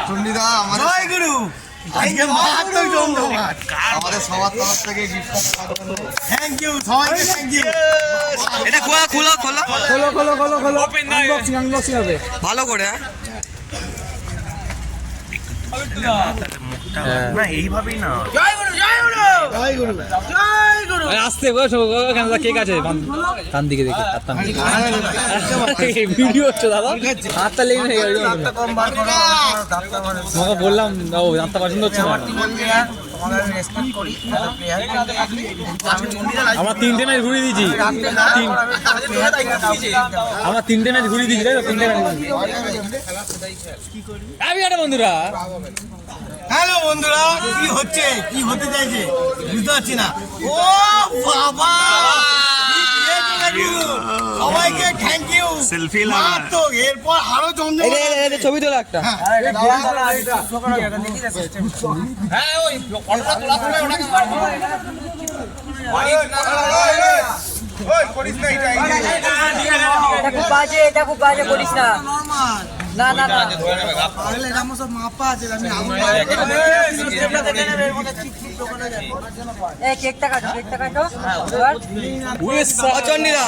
চন্ডিদা আমাদের সবার তরফ থেকে থ্যাংক ইউ সবাইকে থ্যাংক ইউ। এটা খোলা খোলা খোলা আনবক্সিং হবে ভালো করে। না এইভাবেই না আসতে কেক আছে ডান দিকে দেখে ভিডিও হচ্ছে দাদা হাতটা লেগে নেই তোমাকে বললাম দাঁতটা পছন্দ হচ্ছে না। আমরা তিনটে ম্যাচ ঘুরিয়ে দিয়েছি তিনটে ম্যাচ ঘুরিয়ে দিয়েছি তাই তো তিনটে ম্যাচ বন্ধুরা। হ্যালো বন্ধুরা, কি হচ্ছে কি হতে চাইছে বুঝতে পারছি না। ও বাবা সবাইকে থ্যাংক ইউ। সেলফি তো এরপর আরো জমজম ছবি তোলা একটা। এটা খুব বাজে করিস না। না না না কেকটা কাটো কেকটা কাটো। চন্ডিদা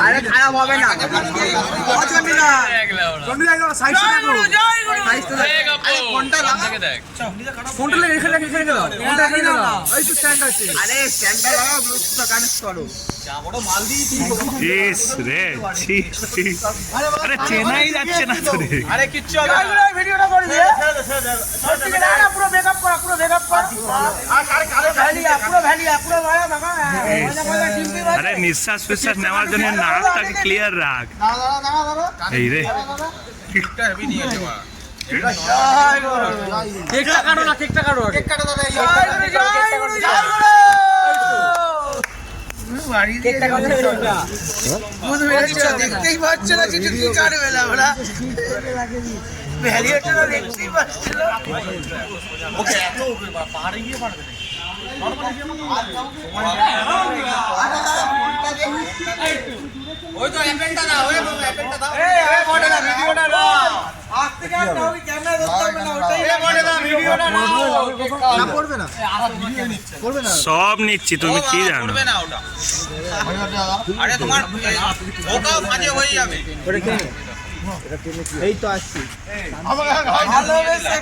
আরে খারাপ হবে না। চেনাই যাচ্ছে না তো রে। আরে কিচ্ছু হবে না, ভিডিওটা করে দে। পুরো মেকআপ করা, পুরো মেকআপ করা। আরে নিঃশ্বাস প্রশ্বাস নেওয়ার জন্য নাকটাকে ক্লিয়ার রাখ। এই রে কেকটা কাটো না, কেকটা কাটো, কেক কাটো দাদা। দেখতেই পাচ্ছ না চিঠি কি কাটবে না আমরা ভ্যারিয়েটর দেখতেই পাচ্ছ না। ওকে এত পাহাড়ে গিয়ে পারবে না। ওই তো অ্যাপেলটা দাও, ওই অ্যাপেলটা দাও। এই বড় না ভিডিওটা না আজ থেকে আর নাও ক্যামেরা ধরতে হবে না। ওটাই এই বড় না ভিডিওটা না না করবে না, ভিডিও নিচ্ছে করবে না। সব নিচ্ছি, তুমি কি জানো? করবে না ওটা। আরে তোমার ওটাও মাঝে হয়ে যাবে। এই তো আসছি আমরা ভালোবেসে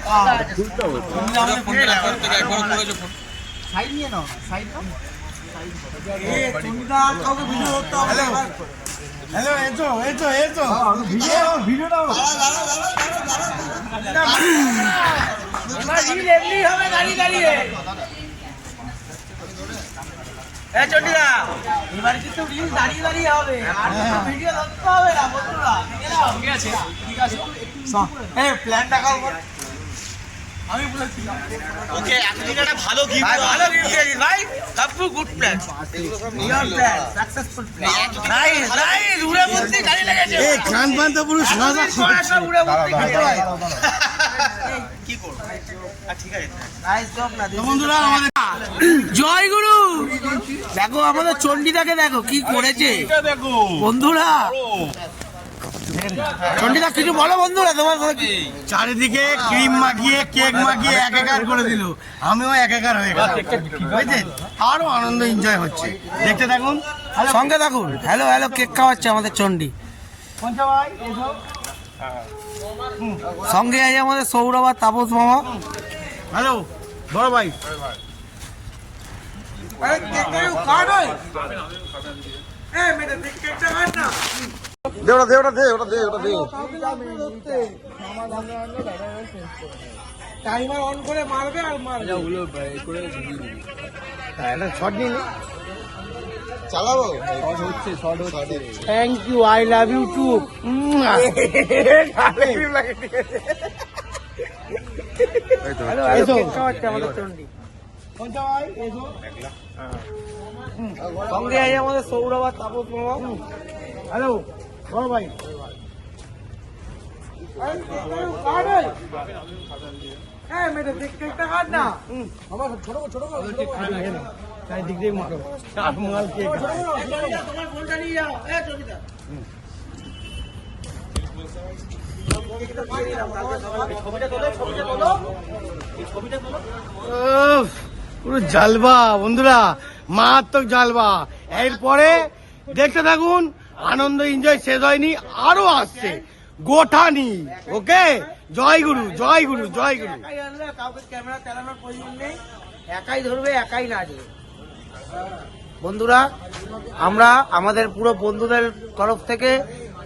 সাইড নিয়ে নাও, সাইড নাও। এই তোমরা কাউকে ভিডিও করতে হবে না। হ্যালো এসো ভিডিও নাও। এবার রিল এমনি হবে দাঁড়িয়ে দাঁড়িয়ে। এই চন্ডিদা এবার কিন্তু রিল দাঁড়িয়ে দাঁড়িয়ে হবে, আর ভিডিও করতে হবে না বন্ধুরা। ঠিক আছে ঠিক আছে। এই প্ল্যানটা কাও বল। আমি বলেছিলাম ওকে এতদিন একটা ভালো গিফট, ভালো গিফট দিয়েছিস ভাই। সবটু good plan, your plan successful plan. Nice nice, উড়ে বুদ্ধি গাড়ি লেগেছে। এই খান পান তো পুরো সাদা সব উড়ে বুদ্ধি খেতে হয়। কি করব ঠিক আছে। নাইস জব না বন্ধুরা। আমাদের জয় গুরু। দেখো আমাদের চন্ডিদাকে দেখো কি করেছে বন্ধুরা। চন্ডিদা কিছু বলো বন্ধুরা তোমার কি? চারিদিকে ক্রিম মাখিয়ে কেক মাখিয়ে একাকার করে দিল, আমিও একাকার হয়ে গেলাম বুঝছেন। আরো আনন্দ এনজয় হচ্ছে, দেখতে থাকুন সঙ্গে থাকুন। হ্যালো হ্যালো কেক খাওয়াচ্ছে আমাদের চন্ডি। সঙ্গে আছে আমাদের সৌরভ আর তাপস মামা। হ্যালো বড় ভাই। টাইমার অন করে মারবে আর মারবে। শট নিয়ে চালাবো। Thank you, I love you too. আমাদের চন্ডি ভাই এসো সঙ্গে আছে আমাদের সৌরভ আর তাপস মামা। হ্যালো বড় ভাই পুরো জালবা বন্ধুরা, মারাত্মক জালবা। এরপরে দেখতে থাকুন, আনন্দ এনজয় শেষ হয়নি, আরো আসছে গোঠানি। ওকে, জয় গুরু জয় গুরু জয় গুরু। কাউকে ক্যামেরা চালানোর প্রয়োজন নেই, একাই ধরবে একাই নাচবে। বন্ধুরা, আমরা আমাদের পুরো বন্ধুদের তরফ থেকে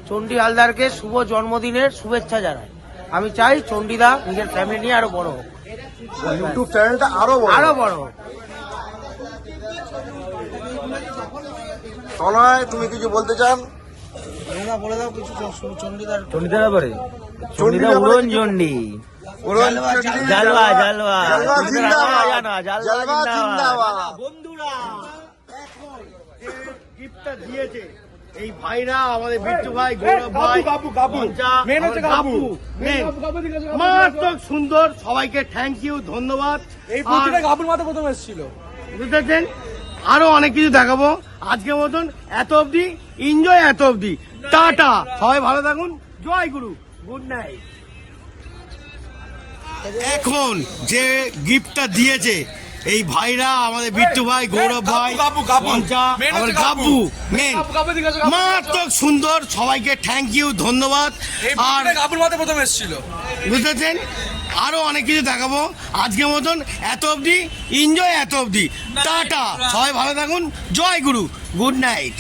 চণ্ডী হালদারকে শুভ জন্মদিনের শুভেচ্ছা জানাই। আমি চাই চণ্ডীদা নিজের ফ্যামিলি নিয়ে আরো বড় হোক, ইউটিউব চ্যানেলটা আরো বড় হোক। তনয়, তুমি কিছু বলতে চান? বলে দাও কিছু চণ্ডীদার। চণ্ডীদার ব্যাপারে চণ্ডীদা উড়ন চণ্ডী জালওয়া জালওয়া বন্ধুরা, গিফটটা দিয়েছে এই ভাইরা, আমাদের বিট্টু ভাই, গৌরব ভাই, মারাত্মক সুন্দর। সবাইকে থ্যাংক ইউ, ধন্যবাদ। এই পুজোটা গাবুর মাথা প্রথম এসেছিল, বুঝতেছেন? আরো অনেক কিছু দেখাবো। আজকের মতন এত অবধি, এনজয় এত অবধি, টাটা। সবাই ভালো থাকুন, জয় গুরু, গুড নাইট। এখন যে গিফটটা দিয়েছে এই ভাইরা, আমাদের বিট্টু ভাই, গৌরব ভাই, আমার গাবু মেন, মারাত্মক সুন্দর। সবাইকে থ্যাংক ইউ, ধন্যবাদ। আর গাবুর মাথা প্রথম এসেছিল, বুঝতেছেন? আরো অনেক কিছু দেখাবো। আজকের মতন এত অবধি, এনজয় এত অবধি, টাটা। সবাই ভালো থাকুন, জয় গুরু, গুড নাইট।